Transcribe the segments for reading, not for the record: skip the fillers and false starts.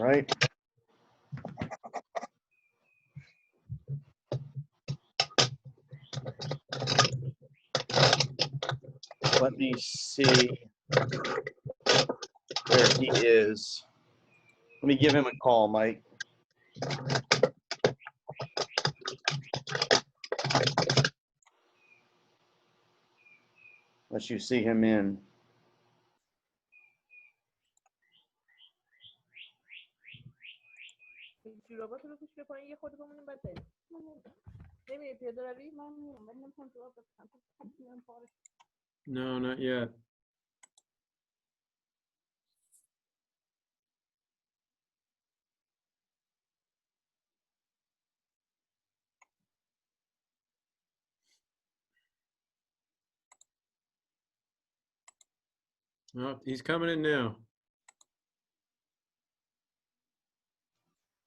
right. Let me see where he is. Let me give him a call, Mike. Let you see him in. No, not yet. Oh, he's coming in now.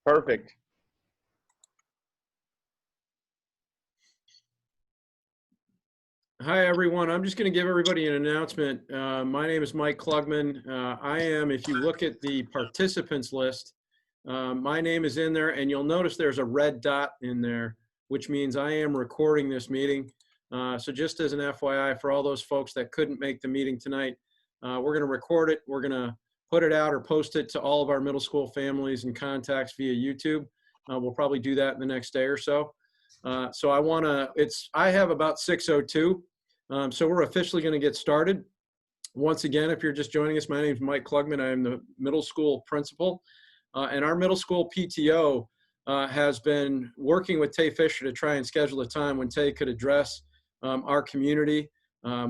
Perfect. Hi, everyone. I'm just going to give everybody an announcement. My name is Mike Klugman. I am, if you look at the participants list, my name is in there, and you'll notice there's a red dot in there, which means I am recording this meeting. So just as an FYI for all those folks that couldn't make the meeting tonight, we're going to record it. We're going to put it out or post it to all of our middle school families and contacts via YouTube. We'll probably do that in the next day or so. So I have about 6:02. So we're officially going to get started. Once again, if you're just joining us, my name is Mike Klugman. I am the middle school principal. And our middle school PTO has been working with Tay Fisher to try and schedule a time when Tay could address our community.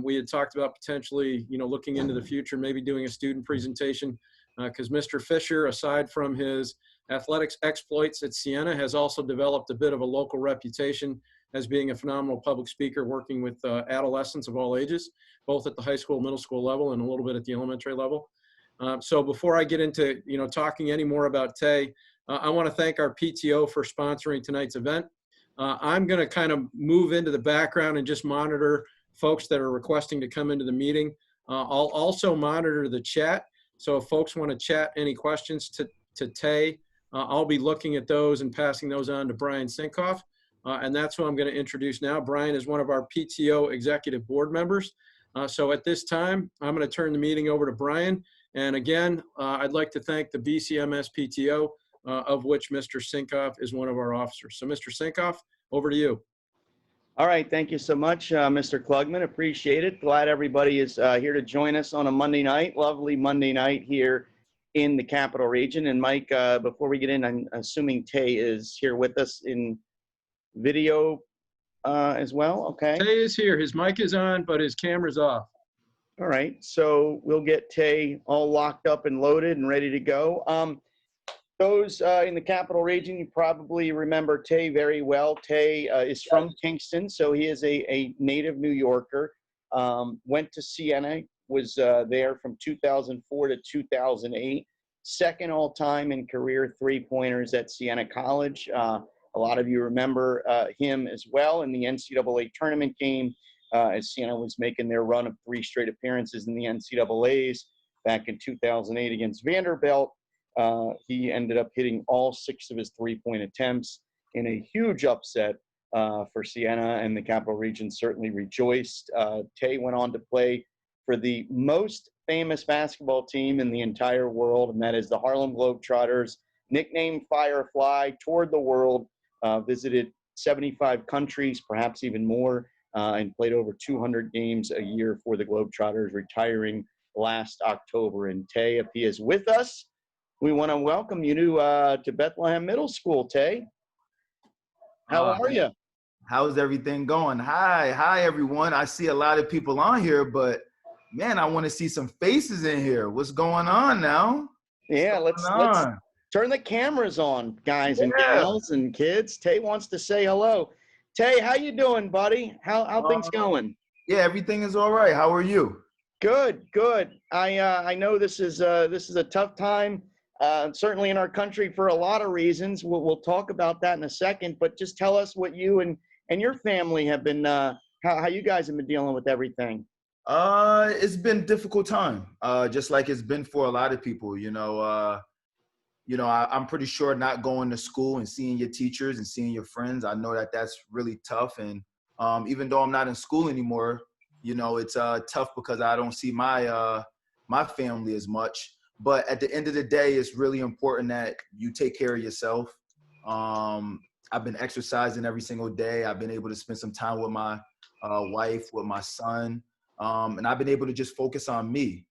We had talked about potentially, looking into the future, maybe doing a student presentation, because Mr. Fisher, aside from his athletics exploits at Siena, has also developed a bit of a local reputation as being a phenomenal public speaker, working with adolescents of all ages, both at the high school, middle school level, and a little bit at the elementary level. So before I get into talking any more about Tay, I want to thank our PTO for sponsoring tonight's event. I'm going to kind of move into the background and just monitor folks that are requesting to come into the meeting. I'll also monitor the chat. So if folks want to chat any questions to Tay, I'll be looking at those and passing those on to Brian Sinkoff. And that's who I'm going to introduce now. Brian is one of our PTO executive board members. So at this time, I'm going to turn the meeting over to Brian. And again, I'd like to thank the BCMS PTO, of which Mr. Sinkoff is one of our officers. So Mr. Sinkoff, over to you. All right. Thank you so much, Mr. Klugman. Appreciate it. Glad everybody is here to join us on a Monday night. Lovely Monday night here in the Capital Region. And Mike, before we get in, I'm assuming Tay is here with us in video as well. Okay. Tay is here. His mic is on, but his camera's off. All right. So we'll get Tay all locked up and loaded and ready to go. Those in the Capital Region, you probably remember Tay very well. Tay is from Kingston, so he is a native New Yorker. Went to Siena, was there from 2004 to 2008. Second all-time in career three-pointers at Siena College. A lot of you remember him as well in the NCAA tournament game as Siena was making their run of 3 straight appearances in the NCAAs back in 2008 against Vanderbilt. He ended up hitting all 6 of his three-point attempts in a huge upset for Siena, and the Capital Region certainly rejoiced. Tay went on to play for the most famous basketball team in the entire world, and that is the Harlem Globetrotters, nicknamed Firefly, toured the world, visited 75 countries, perhaps even more, and played over 200 games a year for the Globetrotters, retiring last October. And Tay, if he is with us, we want to welcome you to Bethlehem Middle School, Tay. How are you? How's everything going? Hi, everyone. I see a lot of people on here, but man, I want to see some faces in here. What's going on now? Yeah, let's turn the cameras on, guys and gals and kids. Tay wants to say hello. Tay, how you doing, buddy? How things going? Yeah, everything is all right. How are you? Good. I know this is a tough time, certainly in our country for a lot of reasons. We'll talk about that in a second, but just tell us what you and your family have been, how you guys have been dealing with everything. It's been a difficult time, just like it's been for a lot of people. you know, I'm pretty sure not going to school and seeing your teachers and seeing your friends, I know that that's really tough. And even though I'm not in school anymore, you know, it's tough because I don't see my family as much. But at the end of the day, it's really important that you take care of yourself. I've been exercising every single day. I've been able to spend some time with my wife, with my son, and I've been able to just focus on me.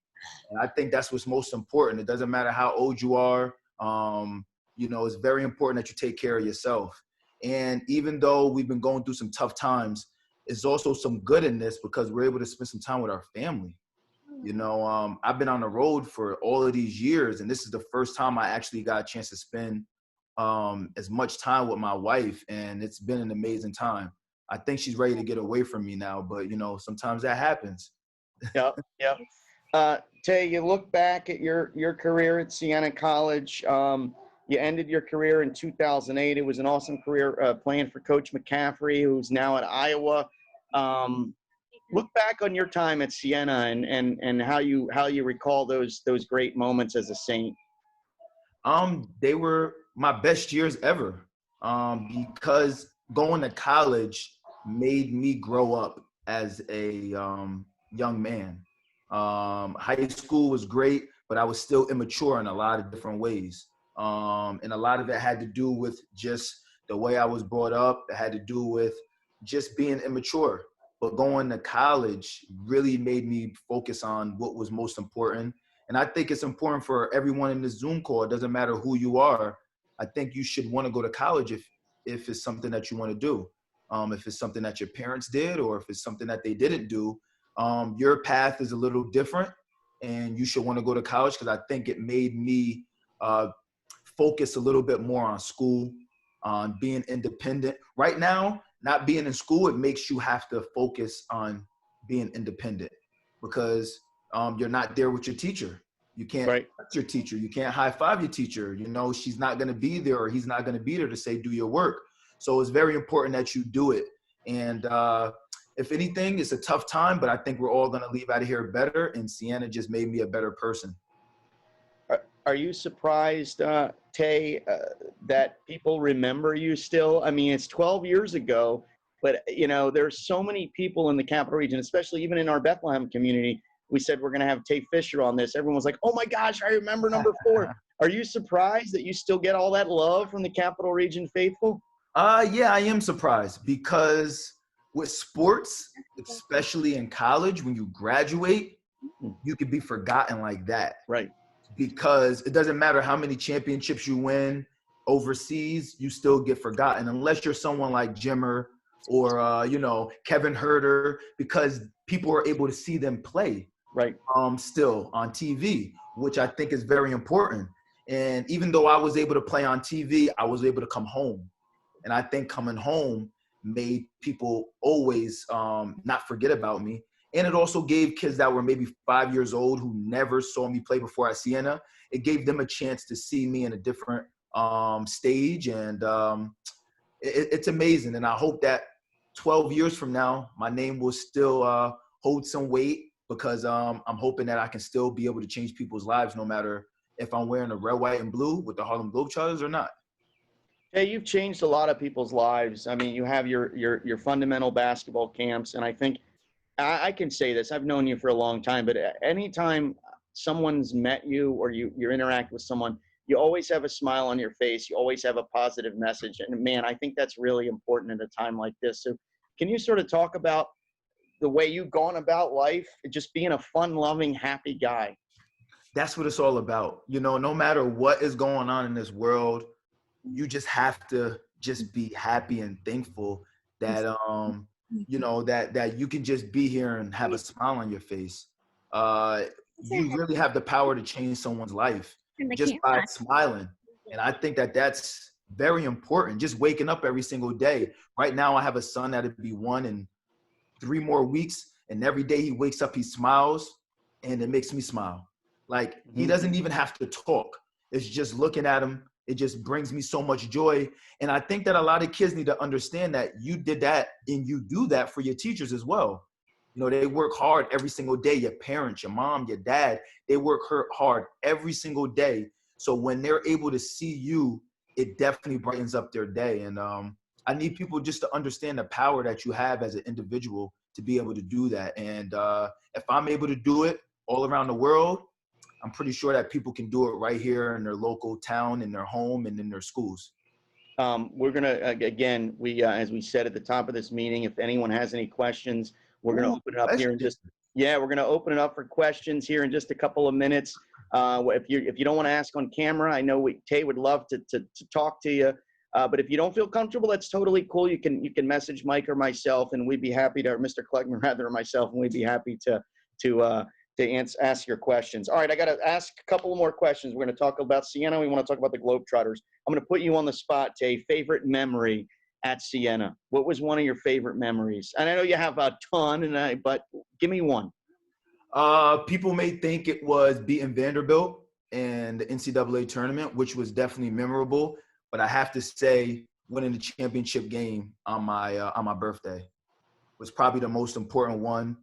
And I think that's what's most important. It doesn't matter how old you are. You know, it's very important that you take care of yourself. And even though we've been going through some tough times, there's also some good in this because we're able to spend some time with our family. You know, I've been on the road for all of these years, and this is the first time I actually got a chance to spend as much time with my wife, and it's been an amazing time. I think she's ready to get away from me now, but you know, sometimes that happens. Yep, yep. Tay, you look back at your career at Siena College. You ended your career in 2008. It was an awesome career playing for Coach McCaffrey, who's now at Iowa. Look back on your time at Siena and how you recall those great moments as a Saint. They were my best years ever. Because going to college made me grow up as a young man. High school was great, but I was still immature in a lot of different ways. And a lot of it had to do with just the way I was brought up. It had to do with just being immature. But going to college really made me focus on what was most important. And I think it's important for everyone in this Zoom call. It doesn't matter who you are. I think you should want to go to college if it's something that you want to do. If it's something that your parents did or if it's something that they didn't do, your path is a little different and you should want to go to college because I think it made me focus a little bit more on school, on being independent. Right now, not being in school, it makes you have to focus on being independent because you're not there with your teacher. You can't Right. touch your teacher. You can't high five your teacher. You know, she's not going to be there or he's not going to be there to say, do your work. So it's very important that you do it. And if anything, it's a tough time, but I think we're all going to leave out of here better. And Siena just made me a better person. Are you surprised, Tay, that people remember you still? I mean, it's 12 years ago, but you know, there's so many people in the Capital Region, especially even in our Bethlehem community. We said we're going to have Tay Fisher on this. Everyone was like, "Oh my gosh, I remember number 4." Are you surprised that you still get all that love from the Capital Region faithful? Yeah, I am surprised because with sports, especially in college, when you graduate, you could be forgotten like that. Right. Because it doesn't matter how many championships you win overseas, you still get forgotten unless you're someone like Jimmer or you know, Kevin Herter, because people are able to see them play Right. Still on TV, which I think is very important. And even though I was able to play on TV, I was able to come home. And I think coming home made people always not forget about me. And it also gave kids that were maybe 5 years old who never saw me play before at Siena, it gave them a chance to see me in a different stage. And it's amazing. And I hope that 12 years from now, my name will still hold some weight because I'm hoping that I can still be able to change people's lives no matter if I'm wearing a red, white, and blue with the Harlem Globetrotters or not. Hey, you've changed a lot of people's lives. I mean, you have your fundamental basketball camps, and I think I can say this. I've known you for a long time, but anytime someone's met you or you interact with someone, you always have a smile on your face. You always have a positive message, and man, I think that's really important at a time like this. So, can you sort of talk about the way you've gone about life, just being a fun-loving, happy guy? That's what it's all about. You know, no matter what is going on in this world, you just have to just be happy and thankful that you know that you can just be here and have a smile on your face. You really have the power to change someone's life just by smiling. And I think that that's very important. Just waking up every single day. Right now I have a son that'll be 1 in 3 more weeks, and every day he wakes up, he smiles, and it makes me smile. Like he doesn't even have to talk. It's just looking at him. It just brings me so much joy. And I think that a lot of kids need to understand that you did that and you do that for your teachers as well. You know, they work hard every single day. Your parents, your mom, your dad, they work hard every single day So when they're able to see you, it definitely brightens up their day. And I need people just to understand the power that you have as an individual to be able to do that. And if I'm able to do it all around the world, I'm pretty sure that people can do it right here in their local town, in their home, and in their schools. We're going to, again, as we said at the top of this meeting, if anyone has any questions, we're going to open it up here in just, we're going to open it up for questions here in just a couple of minutes. If you don't want to ask on camera, I know Tay would love to talk to you. But if you don't feel comfortable, that's totally cool. You can message Mike or myself, and we'd be happy to, or Mr. Klugman rather, or myself, and we'd be happy to ask your questions. All right, I got to ask a couple more questions. We're going to talk about Siena. We want to talk about the Globetrotters. I'm going to put you on the spot, Tay. Favorite memory at Siena? What was one of your favorite memories? And I know you have a ton, but give me one. People may think it was beating Vanderbilt in the NCAA tournament, which was definitely memorable. But I have to say, winning the championship game on my birthday was probably the most important one.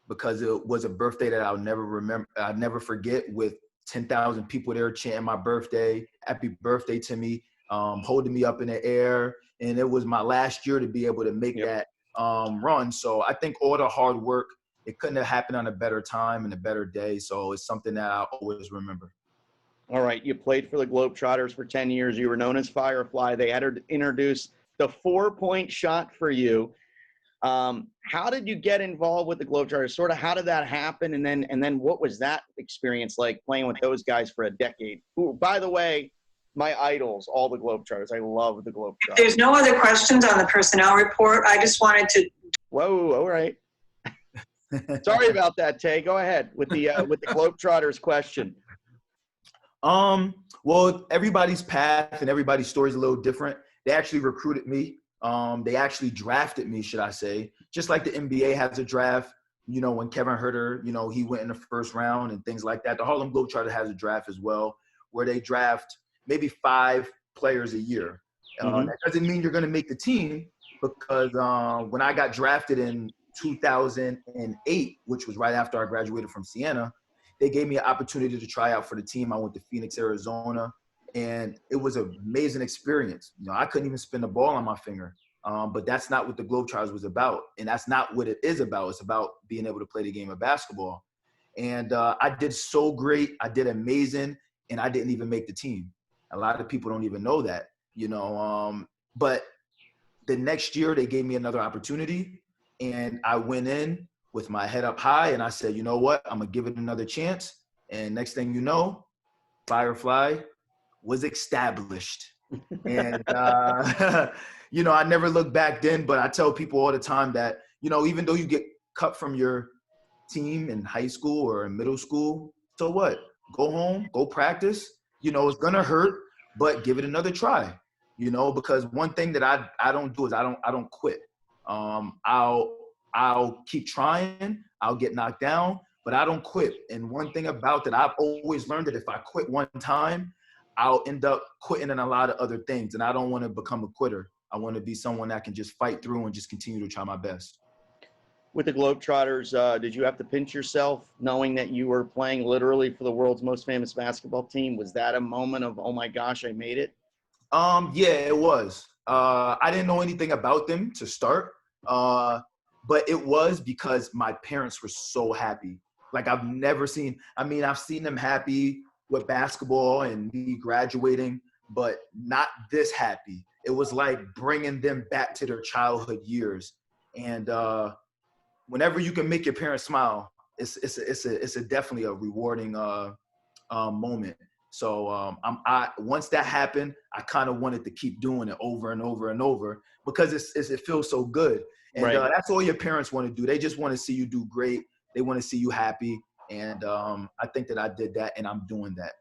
Because it was a birthday that I'll never forget, with 10,000 people there chanting my birthday, happy birthday to me, holding me up in the air. And it was my last year to be able to make that run. So I think all the hard work, it couldn't have happened on a better time and a better day. So it's something that I always remember. All right. You played for the Globetrotters for 10 years. You were known as Firefly. They had introduced the 4-point shot for you. How did you get involved with the Globetrotters? Sort of how did that happen? And then what was that experience like playing with those guys for a decade? Who, by the way, my idols, all the Globetrotters. I love the Globetrotters. There's no other questions on the personnel report. I just wanted to. Whoa, all right. Sorry about that, Tay. Go ahead with the Globetrotters question. Well, everybody's path and everybody's story is a little different. They actually recruited me. They actually drafted me, should I say, just like the NBA has a draft. You know, when Kevin Huerter, he went in the first round and things like that. The Harlem Globetrotters has a draft as well, where they draft maybe 5 players a year. That doesn't mean you're going to make the team, because when I got drafted in 2008, which was right after I graduated from Siena, they gave me an opportunity to try out for the team. I went to Phoenix, Arizona, and it was an amazing experience. I couldn't even spin the ball on my finger. But that's not what the Globetrotters was about. And that's not what it is about. It's about being able to play the game of basketball. And I did so great. I did amazing. And I didn't even make the team. A lot of people don't even know that, but the next year they gave me another opportunity, and I went in with my head up high, and I said, you know what, I'm going to give it another chance. And next thing you know, Firefly was established. And, I never looked back then, but I tell people all the time that, even though you get cut from your team in high school or in middle school, so what? Go home, go practice. It's going to hurt, but give it another try, because one thing that I don't do is I don't quit. I'll keep trying. I'll get knocked down, but I don't quit. And one thing about that, I've always learned that if I quit one time, I'll end up quitting in a lot of other things. And I don't want to become a quitter. I want to be someone that can just fight through and just continue to try my best. With the Globetrotters, did you have to pinch yourself knowing that you were playing literally for the world's most famous basketball team? Was that a moment of, oh my gosh, I made it? Yeah, it was. I didn't know anything about them to start, but it was because my parents were so happy. Like I've seen them happy with basketball and me graduating, but not this happy. It was like bringing them back to their childhood years. And whenever you can make your parents smile, it's definitely a rewarding moment. So once that happened, I kind of wanted to keep doing it over and over and over, because it feels so good. And right. That's all your parents want to do. They just want to see you do great. They want to see you happy. And I think that I did that, and I'm doing that.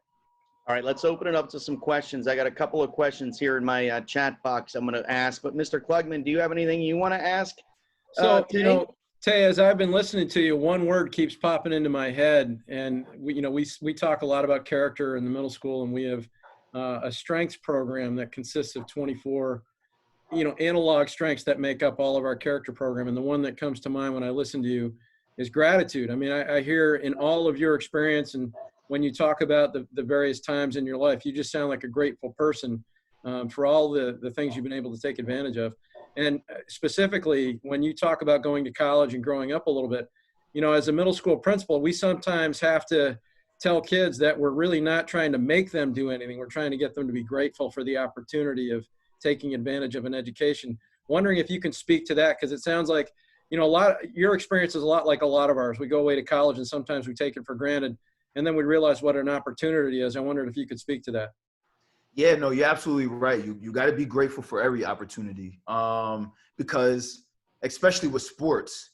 All right, let's open it up to some questions. I got a couple of questions here in my chat box I'm going to ask. But Mr. Klugman, do you have anything you want to ask? So, Tay, as I've been listening to you, one word keeps popping into my head. And, we talk a lot about character in the middle school, and we have a strengths program that consists of 24, analog strengths that make up all of our character program. And the one that comes to mind when I listen to you is gratitude. I mean, I hear in all of your experience and when you talk about the various times in your life. You just sound like a grateful person for all the things you've been able to take advantage of. And specifically, when you talk about going to college and growing up a little bit, you know, as a middle school principal, we sometimes have to tell kids that we're really not trying to make them do anything. We're trying to get them to be grateful for the opportunity of taking advantage of an education. Wondering if you can speak to that, because it sounds like, you know, your experience is a lot like a lot of ours. We go away to college and sometimes we take it for granted, and then we realize what an opportunity is. I wondered if you could speak to that. Yeah, no, you're absolutely right. You got to be grateful for every opportunity, because especially with sports,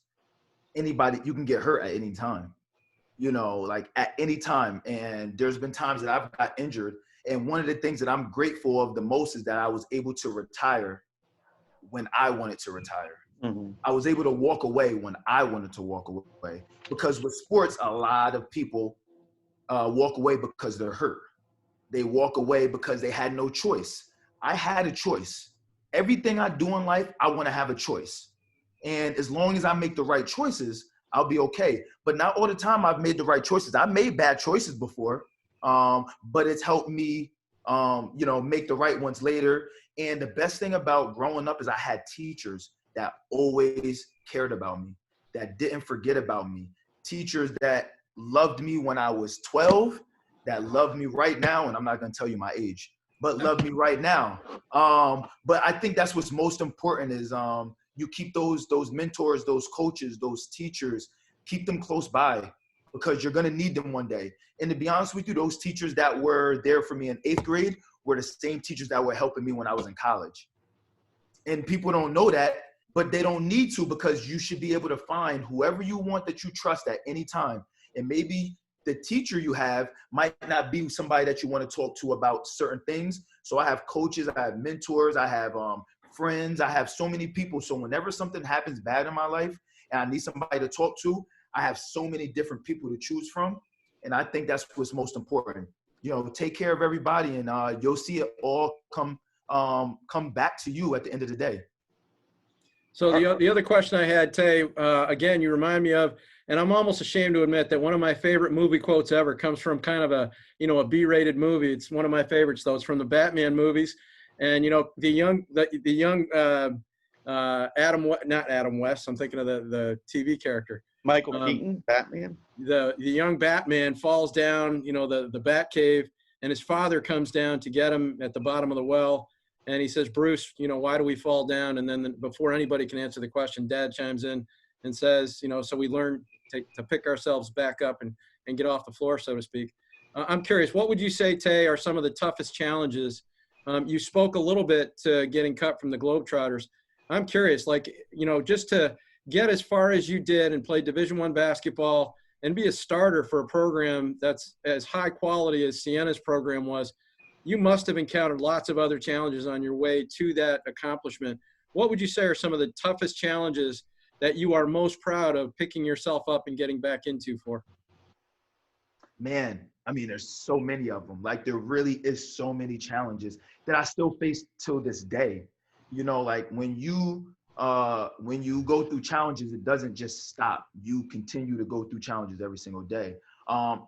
anybody, you can get hurt at any time, you know, like at any time. And there's been times that I've got injured. And one of the things that I'm grateful of the most is that I was able to retire when I wanted to retire. Mm-hmm. I was able to walk away when I wanted to walk away. Because with sports, a lot of people walk away because they're hurt. They walk away because they had no choice. I had a choice. Everything I do in life, I want to have a choice. And as long as I make the right choices, I'll be okay. But not all the time I've made the right choices. I made bad choices before, but it's helped me, you know, make the right ones later. And the best thing about growing up is I had teachers that always cared about me, that didn't forget about me. Teachers that loved me when I was 12, that love me right now, and I'm not going to tell you my age, but love me right now. But I think that's what's most important is you keep those mentors, those coaches, those teachers, keep them close by, because you're going to need them one day. And to be honest with you, those teachers that were there for me in 8th grade were the same teachers that were helping me when I was in college. And people don't know that, but they don't need to, because you should be able to find whoever you want that you trust at any time. And maybe the teacher you have might not be somebody that you want to talk to about certain things. So I have coaches, I have mentors, I have friends, I have so many people. So whenever something happens bad in my life and I need somebody to talk to, I have so many different people to choose from. And I think that's what's most important. You know, take care of everybody, and you'll see it all come back to you at the end of the day. So the other question I had, Tay, again, you remind me of, and I'm almost ashamed to admit that one of my favorite movie quotes ever comes from kind of a, you know, a B-rated movie. It's one of my favorites, though. It's from the Batman movies. And, you know, the young not Adam West, I'm thinking of the TV character. Michael Keaton, Batman. The young Batman falls down, you know, the Bat Cave, and his father comes down to get him at the bottom of the well. And he says, Bruce, you know, why do we fall down? And then before anybody can answer the question, Dad chimes in and says, you know, so we learn to pick ourselves back up and get off the floor, so to speak. I'm curious, what would you say, Tay, are some of the toughest challenges? You spoke a little bit to getting cut from the Globetrotters. I'm curious, like, you know, just to get as far as you did and play Division I basketball and be a starter for a program that's as high quality as Sienna's program was, you must have encountered lots of other challenges on your way to that accomplishment. What would you say are some of the toughest challenges that you are most proud of picking yourself up and getting back into for? Man, I mean, there's so many of them. Like, there really is so many challenges that I still face till this day. You know, like when you go through challenges, it doesn't just stop. You continue to go through challenges every single day. I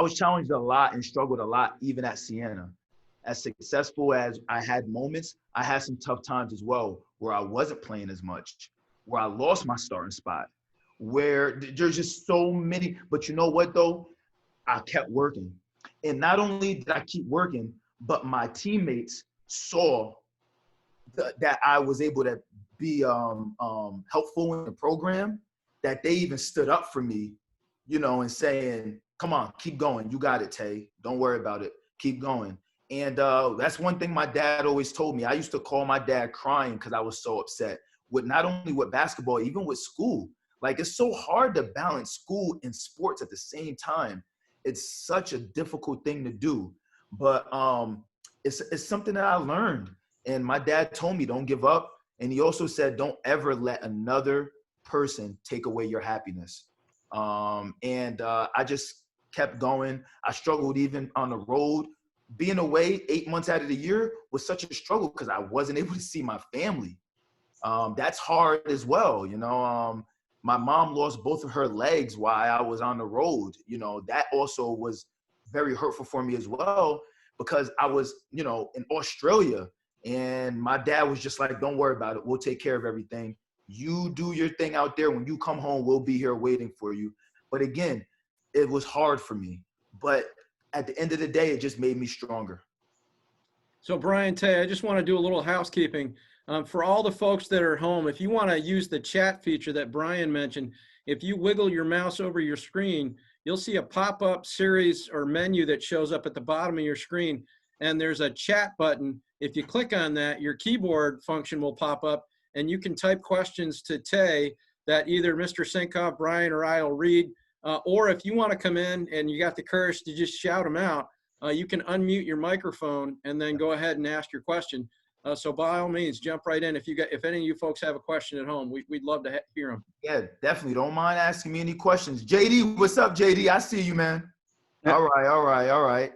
was challenged a lot and struggled a lot, even at Siena. As successful as I had moments, I had some tough times as well, where I wasn't playing as much, where I lost my starting spot, where there's just so many. But you know what, though? I kept working. And not only did I keep working, but my teammates saw that I was able to be helpful in the program, that they even stood up for me, you know, and saying, come on, keep going. You got it, Tay. Don't worry about it. Keep going. And that's one thing my dad always told me. I used to call my dad crying because I was so upset with not only with basketball, even with school. Like, it's so hard to balance school and sports at the same time. It's such a difficult thing to do. But it's something that I learned. And my dad told me, don't give up. And he also said, don't ever let another person take away your happiness. I just kept going. I struggled even on the road. Being away 8 months out of the year was such a struggle because I wasn't able to see my family. That's hard as well, you know. My mom lost both of her legs while I was on the road. You know, that also was very hurtful for me as well, because I was, you know, in Australia, and my dad was just like, don't worry about it. We'll take care of everything. You do your thing out there. When you come home, we'll be here waiting for you. But again, it was hard for me. But at the end of the day, it just made me stronger. So Brian, Tay, I just want to do a little housekeeping. For all the folks that are home, if you want to use the chat feature that Brian mentioned, if you wiggle your mouse over your screen, you'll see a pop-up series or menu that shows up at the bottom of your screen, and there's a chat button. If you click on that, your keyboard function will pop up, and you can type questions to Tay that either Mr. Sinkoff, Brian, or I will read. Or if you want to come in and you got the courage to just shout them out, you can unmute your microphone and then go ahead and ask your question. So by all means, jump right in. If any of you folks have a question at home, we'd love to hear them. Yeah, definitely. Don't mind asking me any questions. JD, what's up, JD? I see you, man. All right.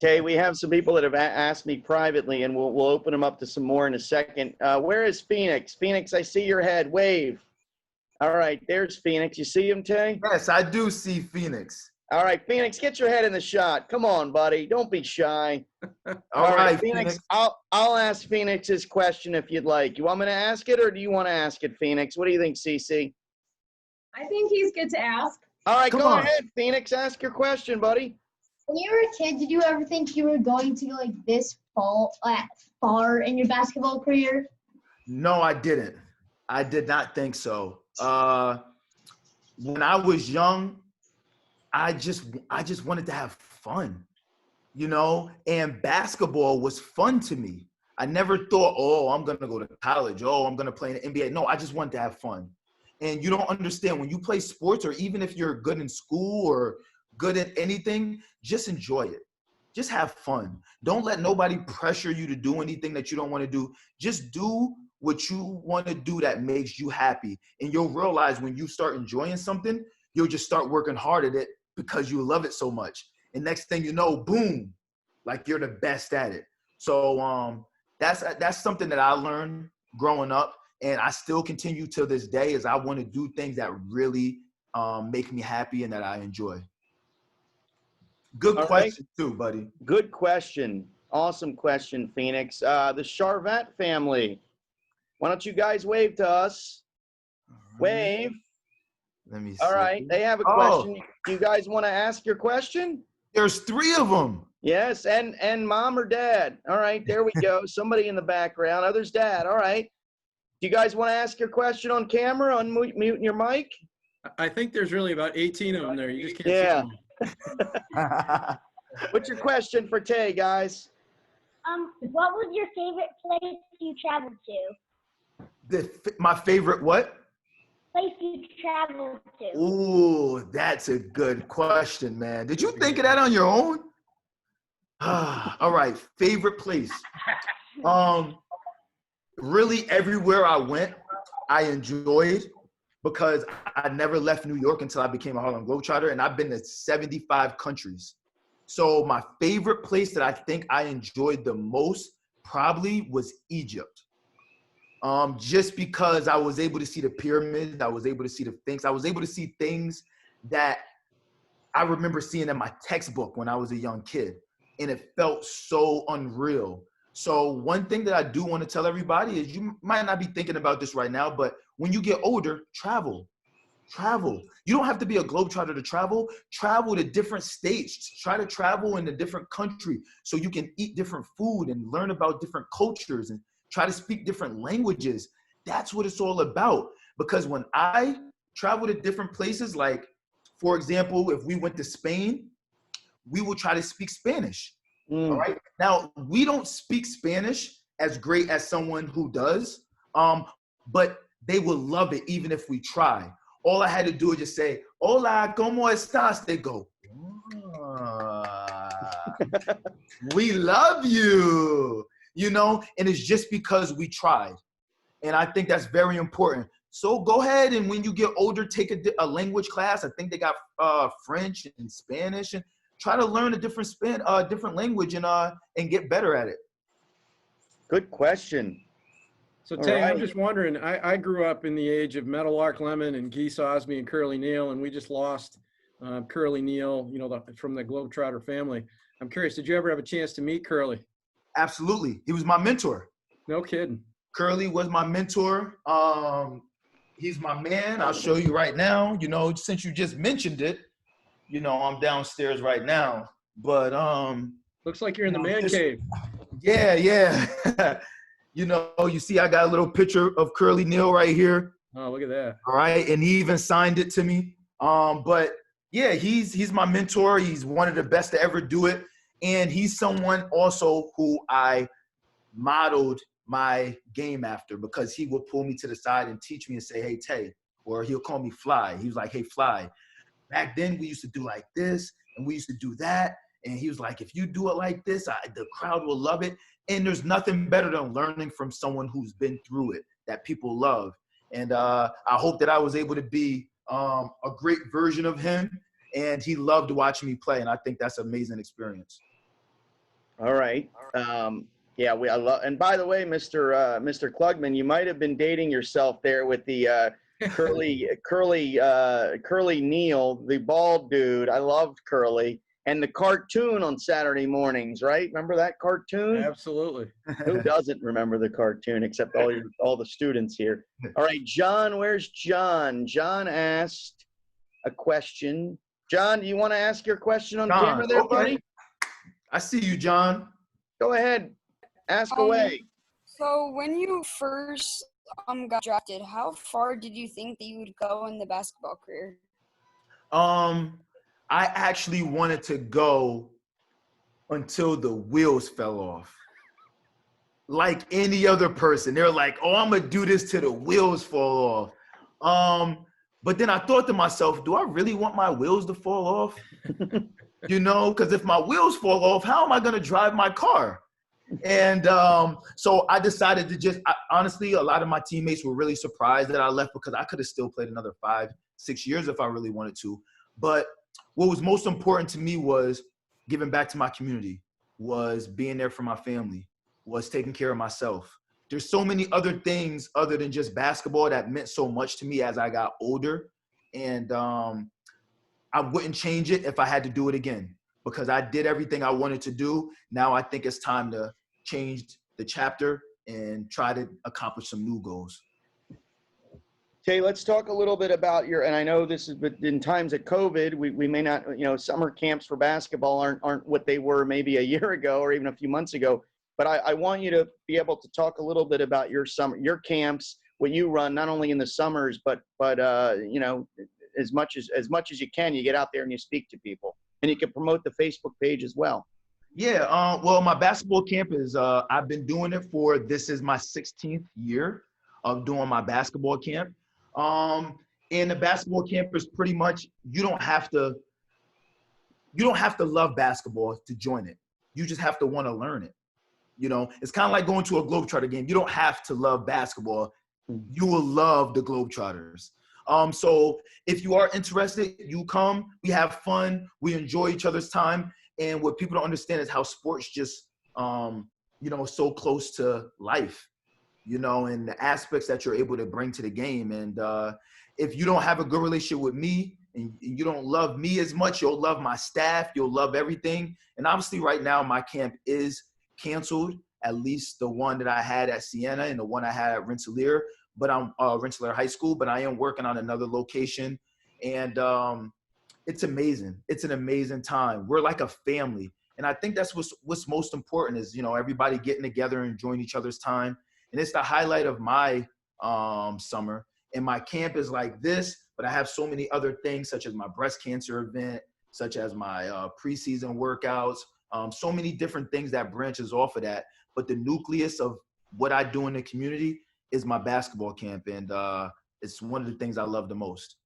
Tay, we have some people that have asked me privately, and we'll open them up to some more in a second. Where is Phoenix? Phoenix, I see your head. Wave. All right, there's Phoenix. You see him, Tay? Yes, I do see Phoenix. All right, Phoenix, get your head in the shot. Come on, buddy. Don't be shy. All right, Phoenix. I'll ask Phoenix's question if you'd like. You want me to ask it, or do you want to ask it, Phoenix? What do you think, Cece? I think he's good to ask. All right, Come go on. ahead, Phoenix. Ask your question, buddy. When you were a kid, did you ever think you were going to go like this far in your basketball career? No, I didn't. I did not think so. When I was young, I just wanted to have fun, you know, and basketball was fun to me. I never thought, oh, I'm going to go to college. Oh, I'm going to play in the NBA. No, I just wanted to have fun. And you don't understand, when you play sports, or even if you're good in school or good at anything, just enjoy it. Just have fun. Don't let nobody pressure you to do anything that you don't want to do. Just do what you want to do that makes you happy. And you'll realize when you start enjoying something, you'll just start working hard at it because you love it so much. And next thing you know, boom, like you're the best at it. So that's something that I learned growing up, and I still continue to this day, is I want to do things that really make me happy and that I enjoy. Good question too, buddy. Good question. Awesome question, Phoenix. The Charvat family. Why don't you guys wave to us? Wave. Let me see. All right. They have a question. Do you guys want to ask your question? There's 3 of them. Yes, and mom or dad. All right, there we go. Somebody in the background. Others dad. All right. Do you guys want to ask your question on camera, unmuting your mic? I think there's really about 18 of them there. You just can't see them. What's your question for Tay, guys? What was your favorite place you traveled to? My favorite what? Place you traveled to. Ooh, that's a good question, man. Did you think of that on your own? All right, favorite place. Really everywhere I went, I enjoyed, because I never left New York until I became a Harlem Globetrotter, and I've been to 75 countries. So my favorite place that I think I enjoyed the most probably was Egypt. Just because I was able to see the pyramids, I was able to see the Sphinx, I was able to see things that I remember seeing in my textbook when I was a young kid, and it felt so unreal. So one thing that I do want to tell everybody is, you might not be thinking about this right now, but when you get older, travel. You don't have to be a globetrotter to travel. Travel to different states. Try to travel in a different country so you can eat different food and learn about different cultures and try to speak different languages. That's what it's all about. Because when I travel to different places, like, for example, if we went to Spain, we will try to speak Spanish. All right. Now, we don't speak Spanish as great as someone who does, but they will love it even if we try. All I had to do is just say, "Hola, ¿cómo estás?" They go, "We love you," you know, and it's just because we tried. And I think that's very important. So go ahead, and when you get older, take a language class. I think they got French and Spanish, and try to learn a different language and get better at it. Good question. So All Tay, I'm right. just wondering, I grew up in the age of Meadowlark Lemon and Geese Osby and Curly Neal, and we just lost Curly Neal, you know, from the Globetrotter family. I'm curious, did you ever have a chance to meet Curly? Absolutely. He was my mentor. No kidding. Curly was my mentor. He's my man. I'll show you right now. You know, since you just mentioned it, you know, I'm downstairs right now. But Looks like you're in the you know, man cave. yeah. You know, you see I got a little picture of Curly Neal right here. Oh, look at that. All right. And he even signed it to me. But yeah, he's my mentor. He's one of the best to ever do it. And he's someone also who I modeled my game after, because he would pull me to the side and teach me and say, hey, Tay, or he'll call me Fly. He was like, hey, Fly, back then we used to do like this and we used to do that. And he was like, if you do it like this, the crowd will love it. And there's nothing better than learning from someone who's been through it that people love. And I hope that I was able to be a great version of him. And he loved watching me play. And I think that's an amazing experience. All right. Yeah, I love. And by the way, Mr. Klugman, you might have been dating yourself there with the Curly Neal, the bald dude. I loved Curly, and the cartoon on Saturday mornings. Right? Remember that cartoon? Absolutely. Who doesn't remember the cartoon except all the students here? All right, John. Where's John? John asked a question. John, do you want to ask your question on camera there, buddy? I see you, John. Go ahead. Ask away. So when you first got drafted, how far did you think that you would go in the basketball career? I actually wanted to go until the wheels fell off. Like any other person, they're like, oh, I'm gonna do this till the wheels fall off. But then I thought to myself, do I really want my wheels to fall off? You know, because if my wheels fall off, how am I gonna drive my car? And so I decided to honestly, a lot of my teammates were really surprised that I left, because I could have still played another 5-6 years if I really wanted to. But what was most important to me was giving back to my community, was being there for my family, was taking care of myself. There's so many other things other than just basketball that meant so much to me as I got older. And I wouldn't change it if I had to do it again, because I did everything I wanted to do. Now I think it's time to change the chapter and try to accomplish some new goals. Tay, let's talk a little bit about and I know this is, but in times of COVID, we may not, you know, summer camps for basketball aren't what they were maybe a year ago or even a few months ago. But I want you to be able to talk a little bit about your camps, what you run, not only in the summers, but you know, as much as you can, you get out there and you speak to people, and you can promote the Facebook page as well. Yeah, well, my basketball camp is, I've been doing it this is my 16th year of doing my basketball camp. And the basketball camp is pretty much, you don't have to love basketball to join it. You just have to want to learn it. You know, it's kind of like going to a Globetrotter game. You don't have to love basketball. You will love the Globetrotters. So if you are interested, you come, we have fun, we enjoy each other's time. And what people don't understand is how sports just, you know, so close to life, you know, and the aspects that you're able to bring to the game. And if you don't have a good relationship with me and you don't love me as much, you'll love my staff, you'll love everything. And obviously right now my camp is canceled, at least the one that I had at Siena and the one I had at Rensselaer, but I'm Rensselaer High School, but I am working on another location. And it's amazing. It's an amazing time. We're like a family. And I think that's what's most important is, you know, everybody getting together and enjoying each other's time. And it's the highlight of my summer. And my camp is like this, but I have so many other things, such as my breast cancer event, such as my preseason workouts, so many different things that branches off of that. But the nucleus of what I do in the community is my basketball camp. And it's one of the things I love the most.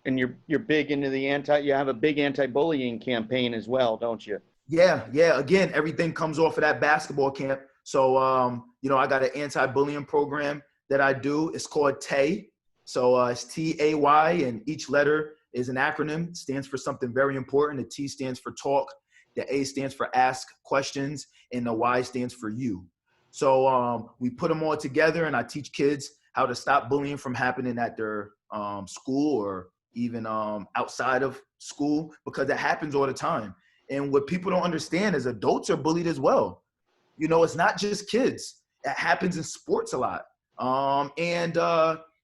And you're big into you have a big anti-bullying campaign as well, don't you? Yeah. Again, everything comes off of that basketball camp. So, you know, I got an anti-bullying program that I do. It's called TAY. So it's T-A-Y, and each letter is an acronym. It stands for something very important. The T stands for talk. The A stands for ask questions, and the Y stands for you. So we put them all together, and I teach kids how to stop bullying from happening at their school or even outside of school, because that happens all the time. And what people don't understand is adults are bullied as well. You know, it's not just kids. It happens in sports a lot. And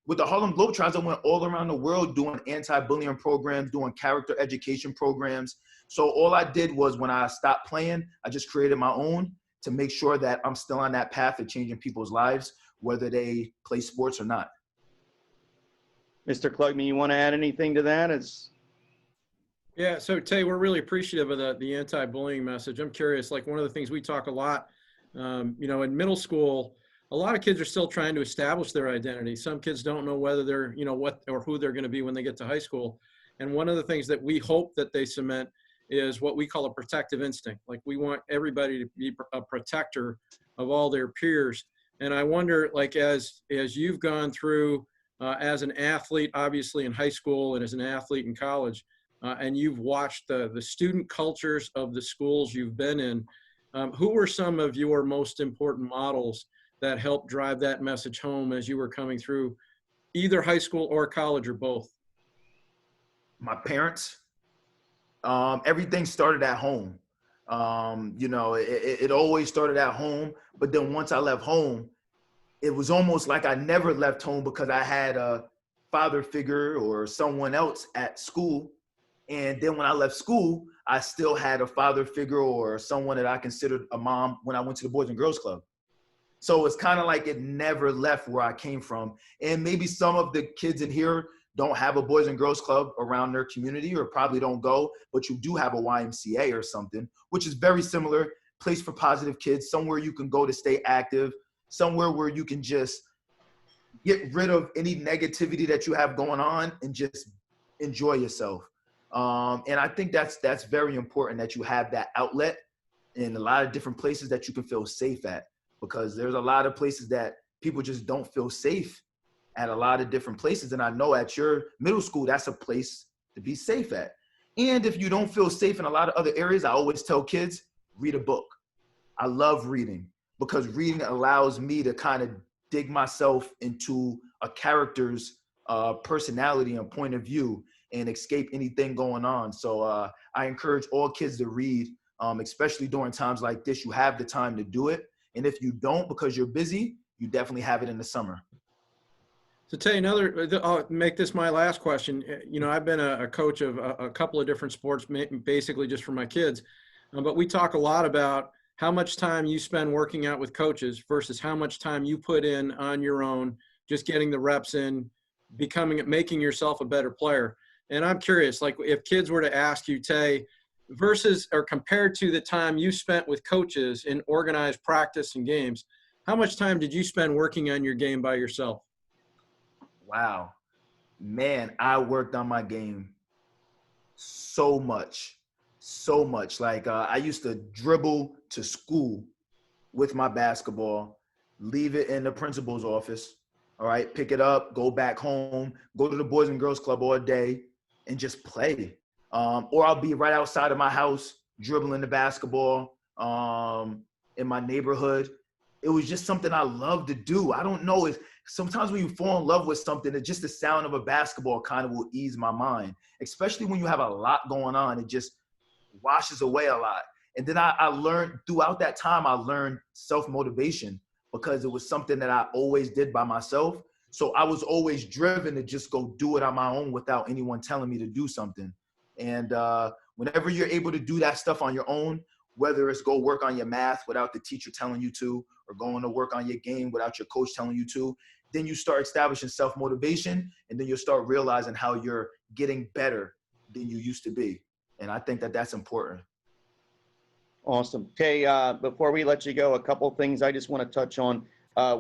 with the Harlem Globetrotters, I went all around the world doing anti-bullying programs, doing character education programs. So all I did was, when I stopped playing, I just created my own to make sure that I'm still on that path of changing people's lives, whether they play sports or not. Mr. Klugman, you want to add anything to that? Yeah, so Tay, we're really appreciative of the anti-bullying message. I'm curious, like one of the things we talk a lot, you know, in middle school, a lot of kids are still trying to establish their identity. Some kids don't know whether they're, you know, what or who they're going to be when they get to high school. And one of the things that we hope that they cement is what we call a protective instinct. Like, we want everybody to be a protector of all their peers. And I wonder, like, as you've gone through as an athlete, obviously in high school, and as an athlete in college, and you've watched the student cultures of the schools you've been in, who were some of your most important models that helped drive that message home as you were coming through either high school or college or both? My parents. Everything started at home. You know, it always started at home. But then once I left home, it was almost like I never left home, because I had a father figure or someone else at school. And then when I left school, I still had a father figure or someone that I considered a mom when I went to the Boys and Girls Club. So it's kind of like it never left where I came from. And maybe some of the kids in here don't have a Boys and Girls Club around their community, or probably don't go, but you do have a YMCA or something, which is very similar. Place for positive kids, somewhere you can go to stay active, somewhere where you can just get rid of any negativity that you have going on and just enjoy yourself. And I think that's very important, that you have that outlet in a lot of different places that you can feel safe at, because there's a lot of places that people just don't feel safe at, a lot of different places. And I know at your middle school, that's a place to be safe at. And if you don't feel safe in a lot of other areas, I always tell kids, read a book. I love reading, because reading allows me to kind of dig myself into a character's personality and point of view and escape anything going on. So I encourage all kids to read, especially during times like this. You have the time to do it. And if you don't, because you're busy, you definitely have it in the summer. So Tay, I'll make this my last question. You know, I've been a coach of a couple of different sports, basically just for my kids. But we talk a lot about how much time you spend working out with coaches versus how much time you put in on your own, just getting the reps in, making yourself a better player. And I'm curious, like, if kids were to ask you, Tay, versus or compared to the time you spent with coaches in organized practice and games, how much time did you spend working on your game by yourself? Wow, man, I worked on my game so much. Like I used to dribble to school with my basketball, leave it in the principal's office, all right, pick it up, go back home, go to the Boys and Girls Club all day and just play. Or I'll be right outside of my house dribbling the basketball in my neighborhood. It was just something I love to do. I don't know, if sometimes when you fall in love with something, it's just the sound of a basketball kind of will ease my mind, especially when you have a lot going on. It just washes away a lot. And then I learned throughout that time, I learned self-motivation, because it was something that I always did by myself. So I was always driven to just go do it on my own without anyone telling me to do something. And whenever you're able to do that stuff on your own, whether it's go work on your math without the teacher telling you to, or going to work on your game without your coach telling you to, then you start establishing self-motivation, and then you'll start realizing how you're getting better than you used to be. And I think that that's important. Awesome. Tay, before we let you go, a couple things I just want to touch on.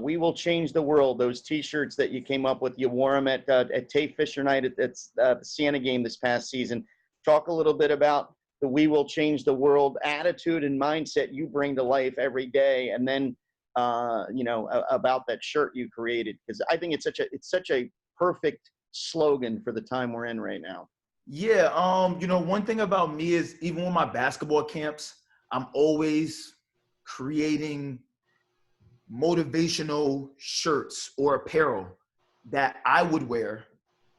We Will Change the World, those T-shirts that you came up with, you wore them at Tay Fisher Night at the Siena game this past season. Talk a little bit about the We Will Change the World attitude and mindset you bring to life every day, and then about that shirt you created, because I think it's such a perfect slogan for the time we're in right now. Yeah, one thing about me is, even with my basketball camps, I'm always creating motivational shirts or apparel that I would wear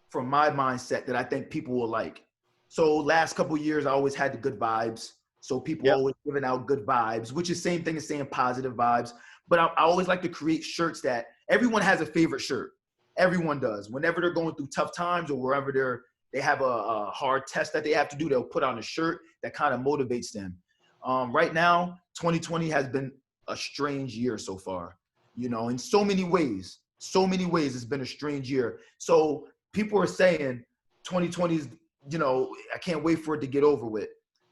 from my mindset that I think people will like. So last couple of years, I always had the good vibes. So people Yep. always giving out good vibes, which is same thing as saying positive vibes. But I always like to create shirts that everyone has a favorite shirt. Everyone does. Whenever they're going through tough times or wherever they have a hard test that they have to do, they'll put on a shirt that kind of motivates them. Right now, 2020 has been a strange year so far, you know, in so many ways. So many ways it's been a strange year. So people are saying 2020 is, you know, I can't wait for it to get over with.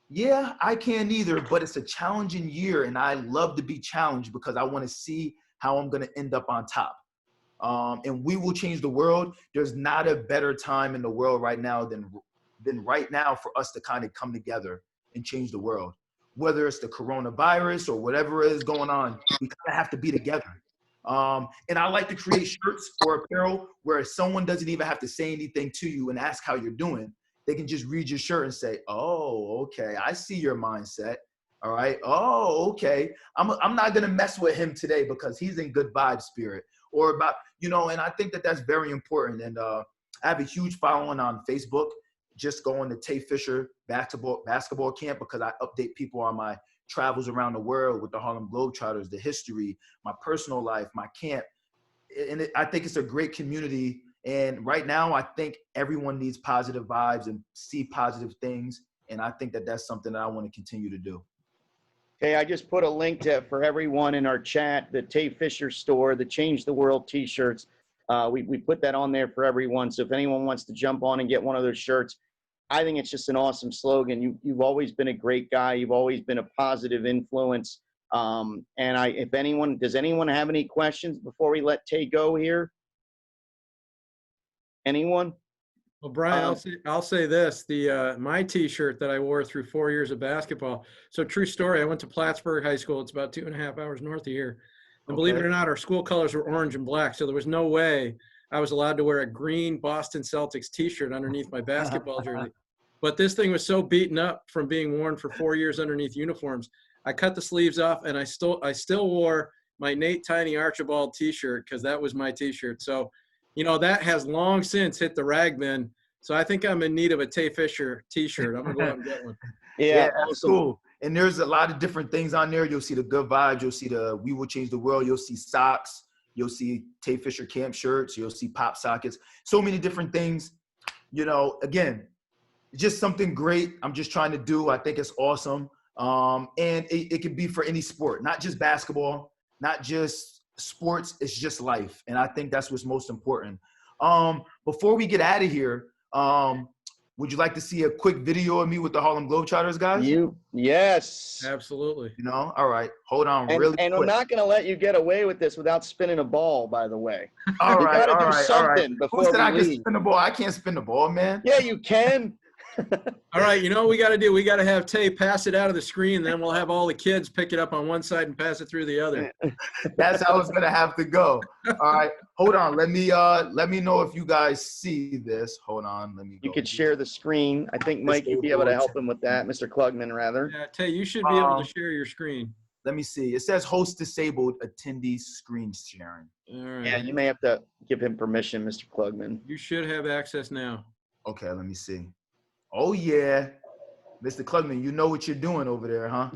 Yeah, I can't either, but it's a challenging year and I love to be challenged because I want to see how I'm going to end up on top. And we will change the world. There's not a better time in the world right now than right now for us to kind of come together and change the world. Whether it's the coronavirus or whatever is going on, we kind of have to be together. And I like to create shirts or apparel where someone doesn't even have to say anything to you and ask how you're doing. They can just read your shirt and say, oh, okay, I see your mindset. All right. Oh, okay. I'm not going to mess with him today because he's in good vibe spirit or about, you know, and I think that that's very important. And I have a huge following on Facebook, just going to Tay Fisher basketball camp because I update people on my travels around the world with the Harlem Globetrotters, the history, my personal life, my camp. And I think it's a great community. And right now, I think everyone needs positive vibes and see positive things. And I think that that's something that I want to continue to do. Okay, I just put a link for everyone in our chat, the Tay Fisher store, the Change the World t-shirts. We put that on there for everyone. So if anyone wants to jump on and get one of those shirts, I think it's just an awesome slogan. You've always been a great guy. You've always been a positive influence. Does anyone have any questions before we let Tay go here? Anyone? Well, Brian, I'll say this: my T-shirt that I wore through 4 years of basketball. So, true story. I went to Plattsburgh High School. It's about 2.5 hours north of here. And believe it or not, our school colors were orange and black. So there was no way I was allowed to wear a green Boston Celtics T-shirt underneath my basketball jersey. But this thing was so beaten up from being worn for 4 years underneath uniforms. I cut the sleeves off, and I still wore my Nate Tiny Archibald T-shirt because that was my T-shirt. So, you know, that has long since hit the rag bin. So I think I'm in need of a Tay Fisher T-shirt. I'm gonna go out and get one. Yeah, that's cool. And there's a lot of different things on there. You'll see the good vibes. You'll see the We Will Change the World. You'll see socks. You'll see Tay Fisher camp shirts. You'll see pop sockets. So many different things. You know, again, just something great. I'm just trying to do. I think it's awesome. And it could be for any sport, not just basketball, not just sports. It's just life. And I think that's what's most important. Before we get out of here, would you like to see a quick video of me with the Harlem Globetrotters, guys? Yes. Absolutely. You know, all right. Hold on, And really I'm quick. not going to let you get away with this without spinning a ball, by the way. All You right, gotta all do right, all something right. before Who said we I can leave. spin the ball? I can't spin the ball, man. Yeah, you can. All right, you know what we got to do? We got to have Tay pass it out of the screen, then we'll have all the kids pick it up on one side and pass it through the other. That's how it's gonna have to go. All right, hold on. Let me know if you guys see this. Hold on. Let me. You could share the screen. I think Mike, you'd be able to help him with that, Mr. Klugman, rather. Yeah, Tay, you should be able to share your screen. Let me see. It says host disabled attendees screen sharing. All right. Yeah, you may have to give him permission, Mr. Klugman. You should have access now. Okay, let me see. Oh yeah, Mr. Klugman, you know what you're doing over there, huh?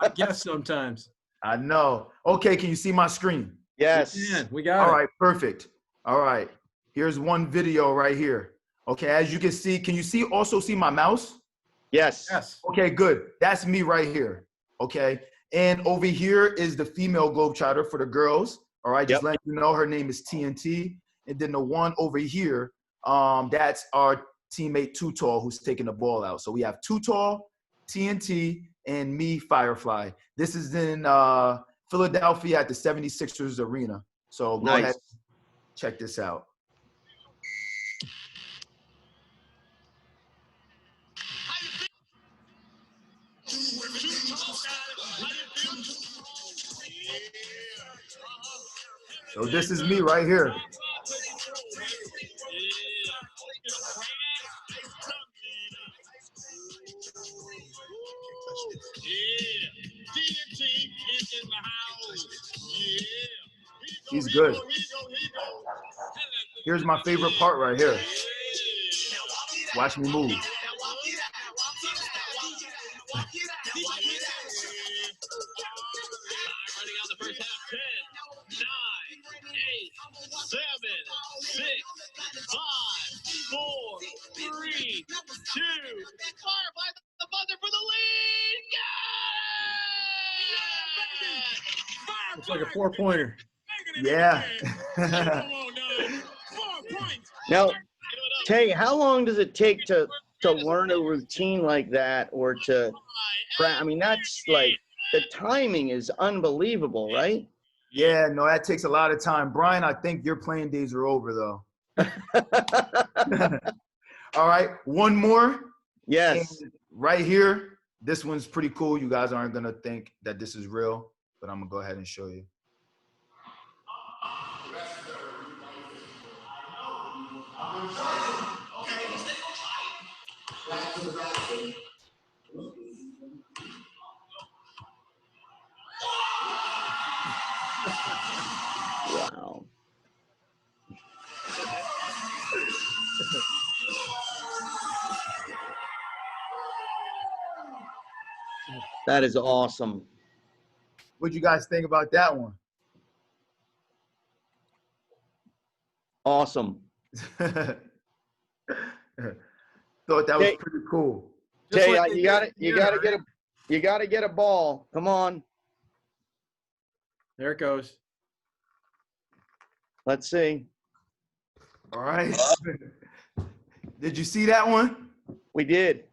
I guess sometimes. I know. Okay, can you see my screen? Yes. We got it. All right, perfect. All right, here's one video right here. Okay, as you can see, can you also see my mouse? Yes. Yes. Okay, good. That's me right here. Okay, and over here is the female Globetrotter for the girls. All right, just letting you know her name is TNT. And then the one over here, that's our teammate Too Tall who's taking the ball out. So we have Too Tall, TNT, and me, Firefly. This is in Philadelphia at the 76ers arena. So go ahead, check this out. So this is me right here. Yeah, TNT is in the house. Yeah. He's good. Here's my favorite part right here. Watch me move. Looks like a 4-pointer. Yeah. Now, Tay, how long does it take to learn a routine like that, or to, I mean, that's like, the timing is unbelievable, right? Yeah, no, that takes a lot of time. Brian, I think your playing days are over, though. All right, one more. Yes. And right here, this one's pretty cool. You guys aren't going to think that this is real, but I'm going to go ahead and show you. Wow. That is awesome. What'd you guys think about that one? Awesome. Thought that was pretty cool. Just Tay, like they you did got at it. the You end, got to right? get a ball. Come on. There it goes. Let's see. All right. Did you see that one? We did.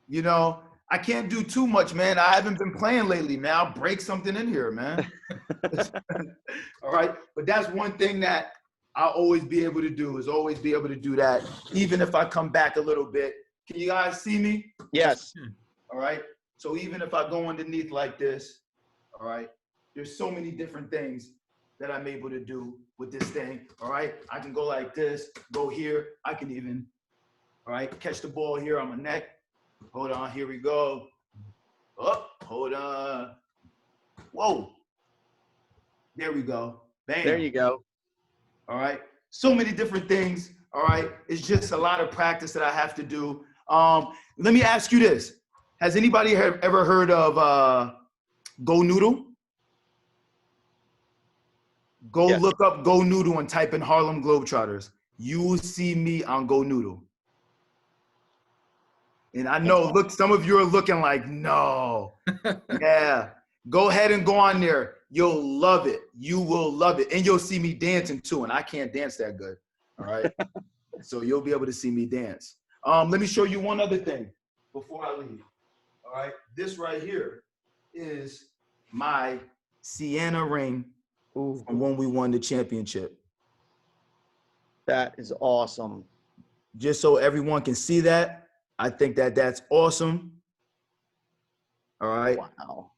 You know, I can't do too much, man. I haven't been playing lately, man. I'll break something in here, man. All right. But that's one thing that I'll always be able to do, is always be able to do that, even if I come back a little bit. Can you guys see me? Yes. All right. So even if I go underneath like this, all right, there's so many different things that I'm able to do with this thing. All right. I can go like this, go here. I can even, all right, catch the ball here on my neck. Hold on. Here we go. Oh, hold on. Whoa. There we go. Bam. There you go. All right. So many different things. All right. It's just a lot of practice that I have to do. Let me ask you this. Has anybody ever heard of Go Noodle? Go Yes. look up Go Noodle and type in Harlem Globetrotters. You will see me on Go Noodle. And I know, look, some of you are looking like, no. Yeah. Go ahead and go on there. You'll love it. You will love it. And you'll see me dancing too. And I can't dance that good. All right. So you'll be able to see me dance. Let me show you one other thing before I leave. All right. This right here is my Sienna ring from when we won the championship. That is awesome. Just so everyone can see that. I think that that's awesome. All right. Wow.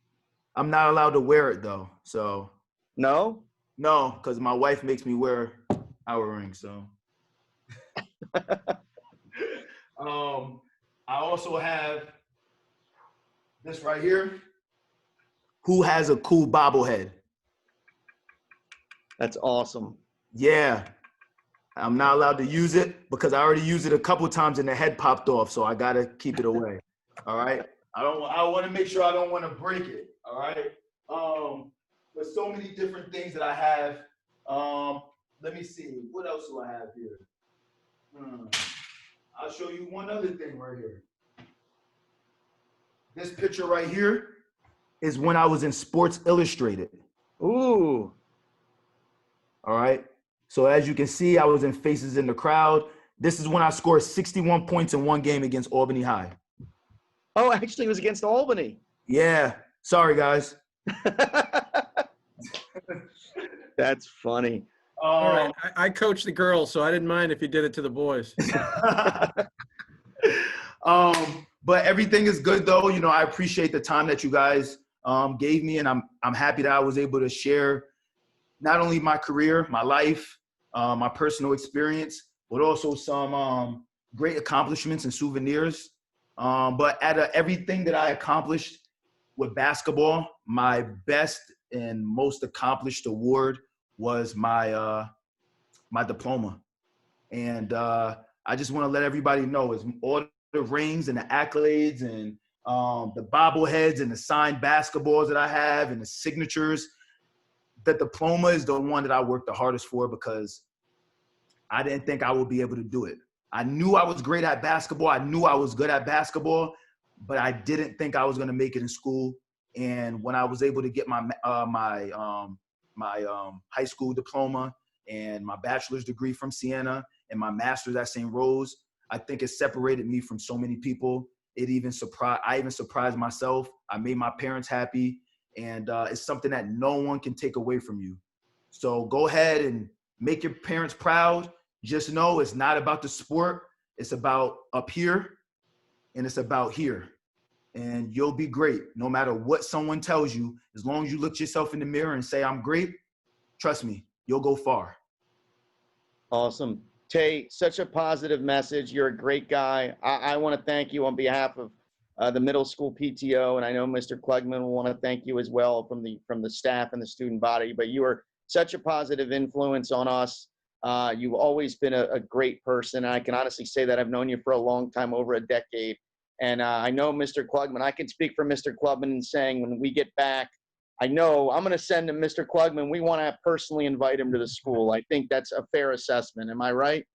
I'm not allowed to wear it though. So No? no, because my wife makes me wear our ring. So I also have this right here. Who has a cool bobblehead? That's awesome. Yeah. I'm not allowed to use it because I already used it a couple times and the head popped off. So I got to keep it away. All right. I want to make sure I don't want to break it. All right. There's so many different things that I have. Let me see. What else do I have here? I'll show you one other thing right here. This picture right here is when I was in Sports Illustrated. Ooh. All right. So as you can see, I was in Faces in the Crowd. This is when I scored 61 points in one game against Albany High. Oh, actually, it was against Albany. Yeah. Sorry, guys. That's funny. All right. I coached the girls, so I didn't mind if you did it to the boys. But everything is good, though. You know, I appreciate the time that you guys gave me, and I'm happy that I was able to share not only my career, my life, my personal experience, but also some great accomplishments and souvenirs. But out of everything that I accomplished with basketball, my best and most accomplished award was my my diploma. And I just want to let everybody know, is all the rings and the accolades and the bobbleheads and the signed basketballs that I have and the signatures, the diploma is the one that I worked the hardest for, because I didn't think I would be able to do it. I knew I was great at basketball. I knew I was good at basketball, but I didn't think I was going to make it in school. And when I was able to get my high school diploma and my bachelor's degree from Siena and my master's at St. Rose, I think it separated me from so many people. I even surprised myself. I made my parents happy, and it's something that no one can take away from you. So go ahead and make your parents proud. Just know it's not about the sport. It's about up here, and it's about here. And you'll be great no matter what someone tells you. As long as you look yourself in the mirror and say, I'm great, trust me, you'll go far. Awesome. Tay, such a positive message. You're a great guy. I want to thank you on behalf of the middle school PTO, and I know Mr. Klugman will want to thank you as well from the staff and the student body. But you are such a positive influence on us. You've always been a great person. And I can honestly say that I've known you for a long time, over a decade. And I know Mr. Klugman, I can speak for Mr. Klugman in saying when we get back, I know I'm going to send him Mr. Klugman. We want to personally invite him to the school. I think that's a fair assessment. Am I right?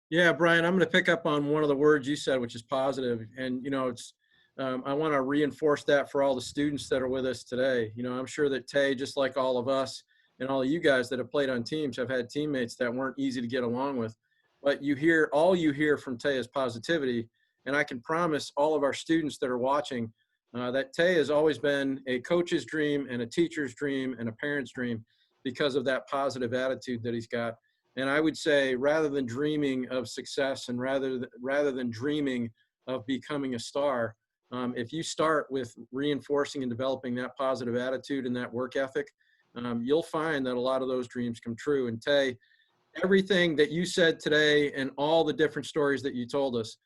Yeah, Brian, I'm going to pick up on one of the words you said, which is positive. And, it's, I want to reinforce that for all the students that are with us today. I'm sure that Tay, just like all of us and all of you guys that have played on teams, have had teammates that weren't easy to get along with. But all you hear from Tay is positivity. And I can promise all of our students that are watching that Tay has always been a coach's dream and a teacher's dream and a parent's dream because of that positive attitude that he's got. And I would say, rather than dreaming of success and rather than dreaming of becoming a star, if you start with reinforcing and developing that positive attitude and that work ethic, you'll find that a lot of those dreams come true. And Tay, everything that you said today and all the different stories that you told us,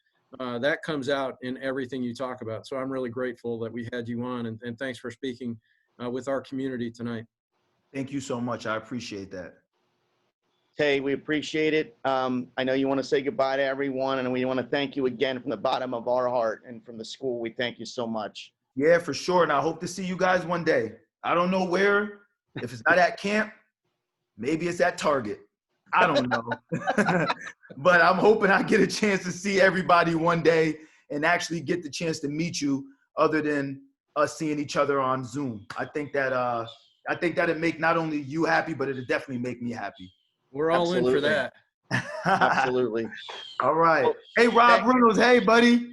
that comes out in everything you talk about. So I'm really grateful that we had you on, and thanks for speaking with our community tonight. Thank you so much. I appreciate that. Tay, we appreciate it. I know you want to say goodbye to everyone, and we want to thank you again from the bottom of our heart and from the school. We thank you so much. Yeah, for sure. And I hope to see you guys one day. I don't know where. If it's not at camp, maybe it's at Target. I don't know. But I'm hoping I get a chance to see everybody one day and actually get the chance to meet you, other than us seeing each other on Zoom. I think that'd make not only you happy, but it'd definitely make me happy. We're all in for that. Absolutely. All right. Well, hey, Rob Reynolds. Hey, buddy.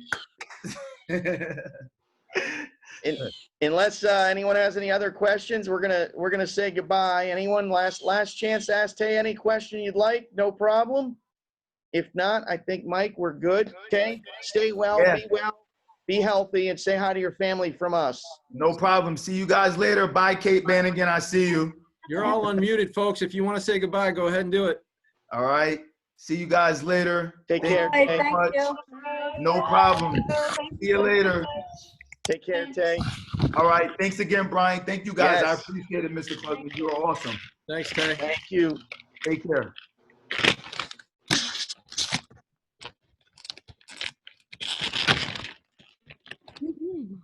Unless anyone has any other questions, we're gonna say goodbye. Anyone last chance to ask Tay any question you'd like? No problem. If not, I think Mike, we're good. Tay, stay well, Be well, be healthy, and say hi to your family from us. No problem. See you guys later. Bye, Kate Bannigan. I see you. You're all unmuted, folks. If you want to say goodbye, go ahead and do it. All right. See you guys later. Take care. Thank you. No problem. See you later. Take care, Tay. All right. Thanks again, Brian. Thank you, guys. Yes. I appreciate it, Mr. Klugman. You are awesome. Thanks, Tay. Thank you. Take care. Mhm.